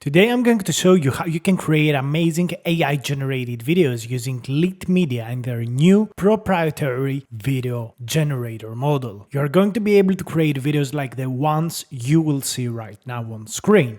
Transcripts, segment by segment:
Today I'm going to show you how you can create amazing AI generated videos using LitMedia and their new proprietary video generator model. You're going to be able to create videos like the ones you will see right now on screen.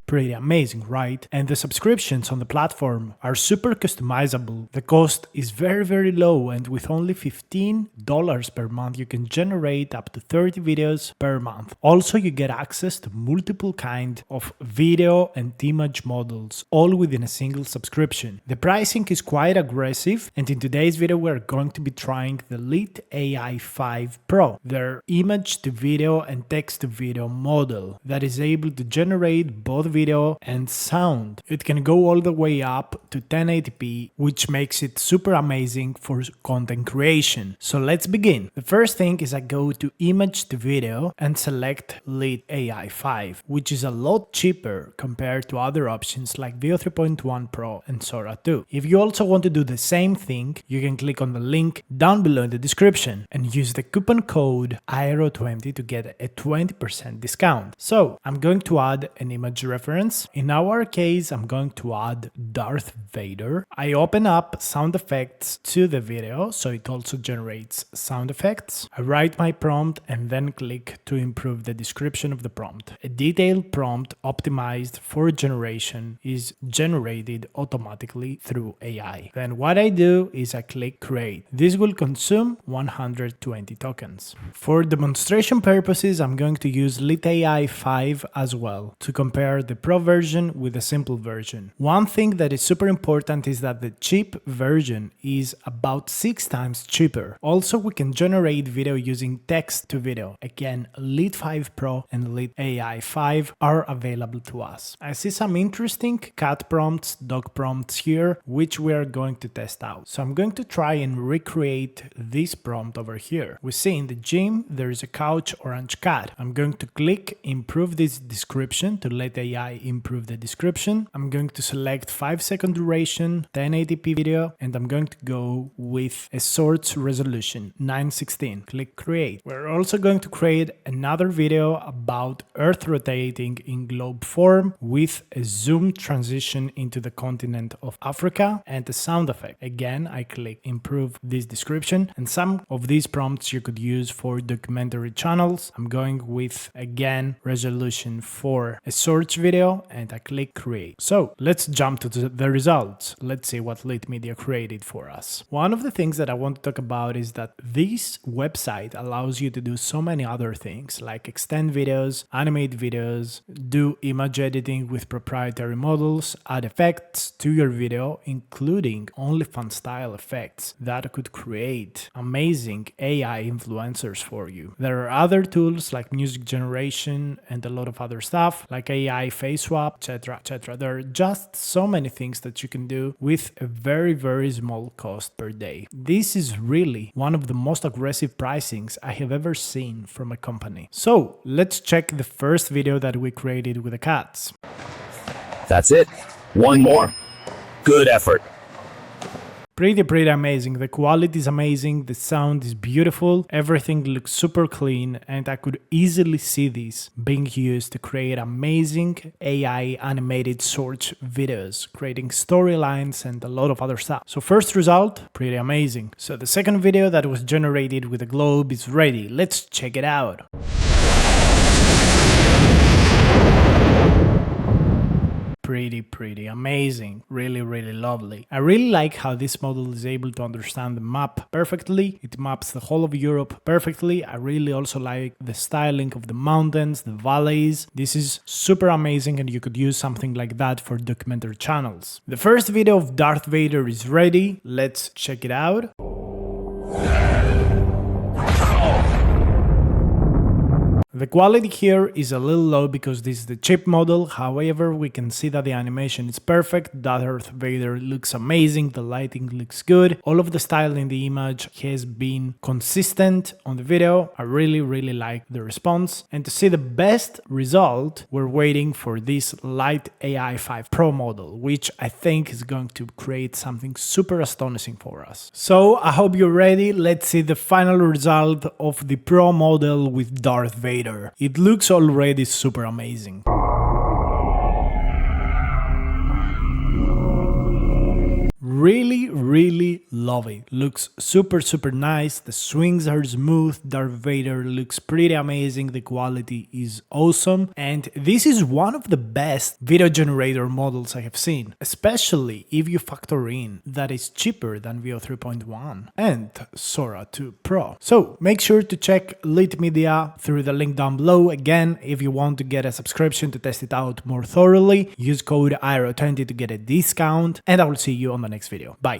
Pretty amazing, right? And the subscriptions on the platform are super customizable. The cost is very low, and with only $15 per month you can generate up to 30 videos per month. Also, you get access to multiple kinds of video and image models, all within a single subscription. The pricing is quite aggressive, and in today's video we're going to be trying the Lit AI 5 Pro, their image to video and text to video model that is able to generate both video and sound. It can go all the way up to 1080p, which makes it super amazing for content creation. So let's begin. The first thing is I go to image to video and select Lit AI 5, which is a lot cheaper compared to other options like Veo 3.1 Pro and Sora 2. If you also want to do the same thing, you can click on the link down below in the description and use the coupon code AERO20 to get a 20% discount. So I'm going to add an image reference. In our case, I'm going to add Darth Vader. I open up sound effects to the video, so it also generates sound effects. I write my prompt and then click to improve the description of the prompt. A detailed prompt optimized for generation is generated automatically through AI. Then what I do is I click create. This will consume 120 tokens. For demonstration purposes, I'm going to use Lit AI 5 as well to compare the Pro version with the simple version. One thing that is super important is that the cheap version is about 6 times cheaper. Also, we can generate video using text to video. Again, Lit 5 Pro and Lit AI 5 are available to us. I see some interesting cat prompts, dog prompts here, which we are going to test out. So I'm going to try and recreate this prompt over here. We see in the gym there is a couch orange cat. I'm going to click improve this description to let AI improve the description. I'm going to select 5-second duration, 1080p video, and I'm going to go with a source resolution 916. Click create. We're also going to create another video about Earth rotating in globe form with a zoom transition into the continent of Africa and a sound effect. Again, I click improve this description, and some of these prompts you could use for documentary channels. I'm going with, again, resolution for a search video, and I click create. So let's jump to the results. Let's see what LitMedia created for us. One of the things that I want to talk about is that this website allows you to do so many other things like extend videos, animate videos, do image editing with proprietary models, add effects to your video, including OnlyFans style effects that could create amazing AI influencers for you. There are other tools like music generation and a lot of other stuff like AI face swap, etc. There are just so many things that you can do with a very small cost per day. This is really one of the most aggressive pricings I have ever seen from a company. So let's check the first video that we created with the cats. That's it. One more. Good effort. Pretty amazing. The quality is amazing, the sound is beautiful, everything looks super clean, and I could easily see this being used to create amazing AI animated search videos, creating storylines and a lot of other stuff. So first result, pretty amazing. So the second video that was generated with a globe is ready. Let's check it out. Pretty amazing. Really lovely. I really like how this model is able to understand the map perfectly. It maps the whole of Europe perfectly. I really also like the styling of the mountains, the valleys. This is super amazing, and you could use something like that for documentary channels. The first video of Darth Vader is ready. Let's check it out. The quality here is a little low because this is the cheap model, however we can see that the animation is perfect, Darth Vader looks amazing, the lighting looks good, all of the style in the image has been consistent on the video. I really like the response, and to see the best result we're waiting for this Light AI 5 Pro model, which I think is going to create something super astonishing for us. So I hope you're ready. Let's see the final result of the Pro model with Darth Vader. It looks already super amazing. Really love it. Looks super nice. The swings are smooth. Darth Vader looks pretty amazing. The quality is awesome. And this is one of the best video generator models I have seen, especially if you factor in that it's cheaper than Veo 3.1 and Sora 2 Pro. So make sure to check LitMedia through the link down below. Again, if you want to get a subscription to test it out more thoroughly, use code IRO20 to get a discount, and I will see you on the next video. Bye.